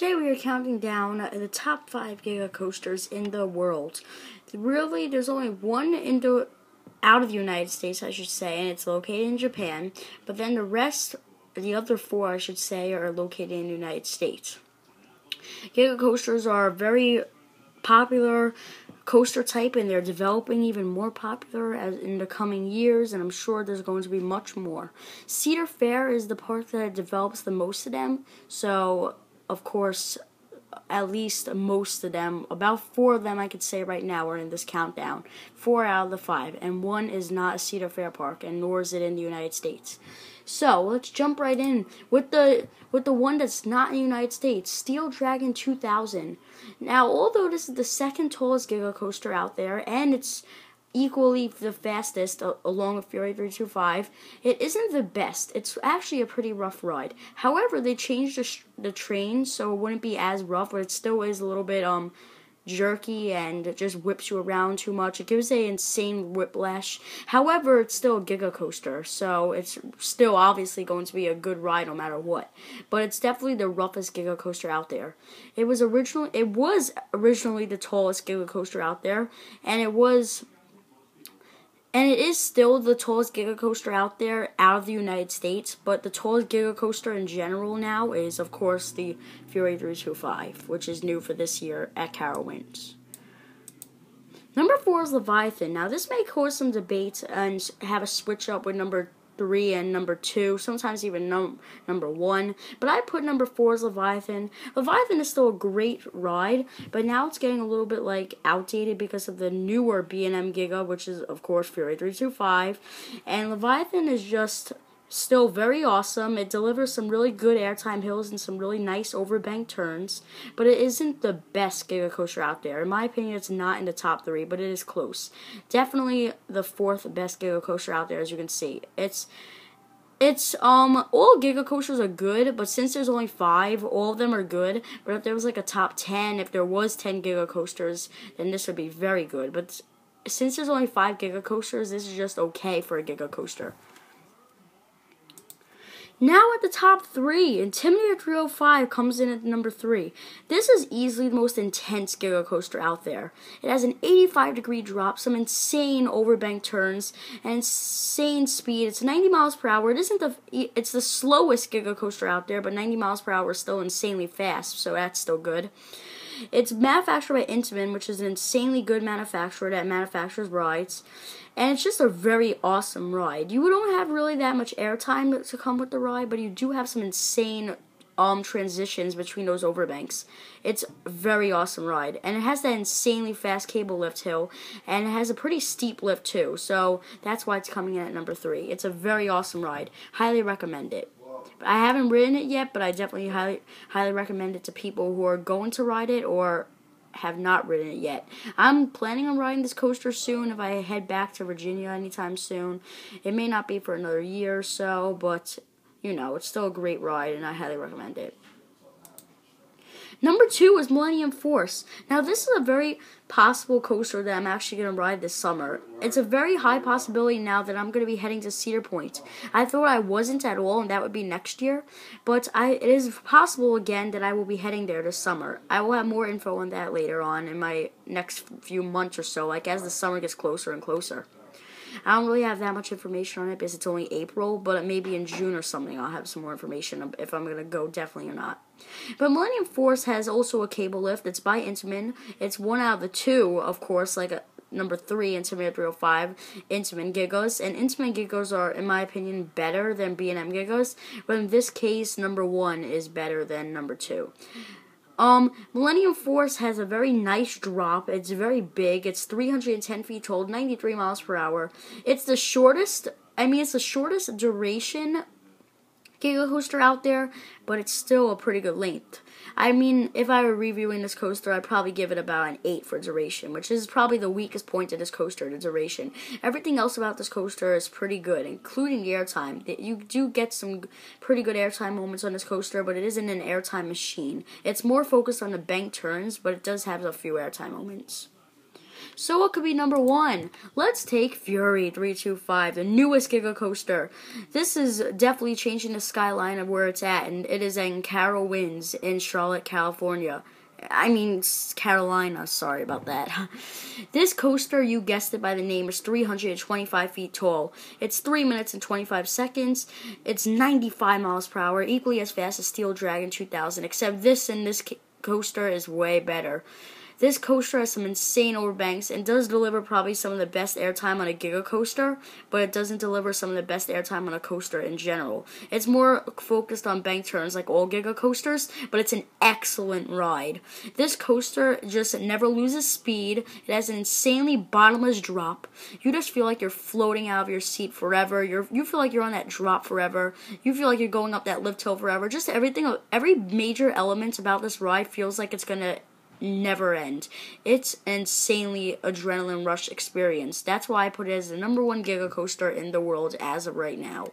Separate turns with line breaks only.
today we are counting down the top 5 Giga Coasters in the world. Really, there's only one out of the United States, I should say, and it's located in Japan. But then the other 4, I should say, are located in the United States. Giga Coasters are a very popular coaster type, and they're developing even more popular in the coming years, and I'm sure there's going to be much more. Cedar Fair is the park that develops the most of them, so of course at least most of them, about 4 of them I could say right now are in this countdown. 4 out of the 5, and 1 is not a Cedar Fair park, and nor is it in the United States. So let's jump right in with the one that's not in the United States, Steel Dragon 2000. Now, although this is the second tallest Giga Coaster out there, and it's equally the fastest along with Fury 325, it isn't the best. It's actually a pretty rough ride. However, they changed the train so it wouldn't be as rough, but it still is a little bit jerky and it just whips you around too much. It gives an insane whiplash. However, it's still a Giga Coaster, so it's still obviously going to be a good ride no matter what. But it's definitely the roughest Giga Coaster out there. It was originally the tallest Giga Coaster out there, and it is still the tallest Giga Coaster out there out of the United States, but the tallest Giga Coaster in general now is, of course, the Fury 325, which is new for this year at Carowinds. Number 4 is Leviathan. Now, this may cause some debate and have a switch up with number 3 and number 2, sometimes even number 1, but I put number 4 as Leviathan. Leviathan is still a great ride, but now it's getting a little bit outdated because of the newer B&M Giga, which is of course Fury 325, and Leviathan is just still very awesome. It delivers some really good airtime hills and some really nice overbanked turns, but it isn't the best Giga Coaster out there. In my opinion, it's not in the top 3, but it is close. Definitely the 4th best Giga Coaster out there, as you can see. All Giga Coasters are good, but since there's only 5, all of them are good. But if there was a top 10, if there was 10 Giga Coasters, then this would be very good. But since there's only 5 Giga Coasters, this is just okay for a Giga Coaster. Now at the top 3, Intimidator 305 comes in at number 3. This is easily the most intense Giga Coaster out there. It has an 85-degree drop, some insane overbanked turns, and insane speed. It's 90 miles per hour. It's the slowest Giga Coaster out there, but 90 miles per hour is still insanely fast, so that's still good. It's manufactured by Intamin, which is an insanely good manufacturer that manufactures rides. And it's just a very awesome ride. You don't have really that much airtime to come with the ride, but you do have some insane transitions between those overbanks. It's a very awesome ride. And it has that insanely fast cable lift hill, and it has a pretty steep lift too. So that's why it's coming in at number 3. It's a very awesome ride. Highly recommend it. I haven't ridden it yet, but I definitely highly recommend it to people who are going to ride it or have not ridden it yet. I'm planning on riding this coaster soon if I head back to Virginia anytime soon. It may not be for another year or so, but, it's still a great ride, and I highly recommend it. Number 2 is Millennium Force. Now, this is a very possible coaster that I'm actually going to ride this summer. It's a very high possibility now that I'm going to be heading to Cedar Point. I thought I wasn't at all, and that would be next year. But it is possible again that I will be heading there this summer. I will have more info on that later on in my next few months or so, as the summer gets closer and closer. I don't really have that much information on it because it's only April, but maybe in June or something I'll have some more information if I'm going to go definitely or not. But Millennium Force has also a cable lift. It's by Intamin. It's 1 out of the 2, of course, number 3, Intimidator 305, Intamin Gigas. And Intamin Gigas are, in my opinion, better than B&M Gigas. But in this case, number 1 is better than number 2. Millennium Force has a very nice drop. It's very big. It's 310 feet tall, 93 miles per hour. It's the shortest duration Giga Coaster out there, but it's still a pretty good length. If I were reviewing this coaster, I'd probably give it about an 8 for duration, which is probably the weakest point of this coaster, the duration. Everything else about this coaster is pretty good, including the airtime. You do get some pretty good airtime moments on this coaster, but it isn't an airtime machine. It's more focused on the bank turns, but it does have a few airtime moments. So what could be number 1? Let's take Fury 325, the newest Giga Coaster. This is definitely changing the skyline of where it's at, and it is in Carowinds in Charlotte, California. Carolina, sorry about that. This coaster, you guessed it by the name, is 325 feet tall. It's 3 minutes and 25 seconds. It's 95 miles per hour, equally as fast as Steel Dragon 2000, except this coaster is way better. This coaster has some insane overbanks and does deliver probably some of the best airtime on a Giga Coaster, but it doesn't deliver some of the best airtime on a coaster in general. It's more focused on bank turns like all Giga Coasters, but it's an excellent ride. This coaster just never loses speed. It has an insanely bottomless drop. You just feel like you're floating out of your seat forever. You feel like you're on that drop forever. You feel like you're going up that lift hill forever. Just every major element about this ride feels like it's gonna never end. It's an insanely adrenaline rush experience. That's why I put it as the number 1 Giga Coaster in the world as of right now.